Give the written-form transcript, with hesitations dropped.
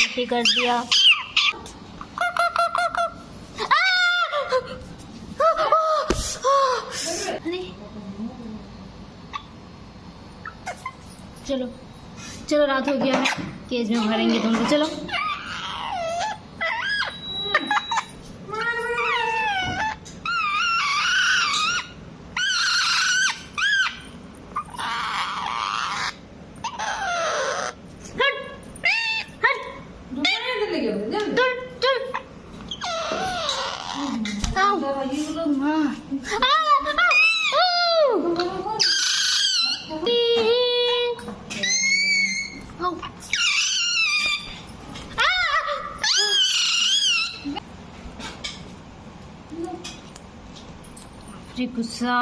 पट्टी कर दिया। चलो चलो, रात हो गया है, केज में भरेंगे तुमको। चलो गुस्सा।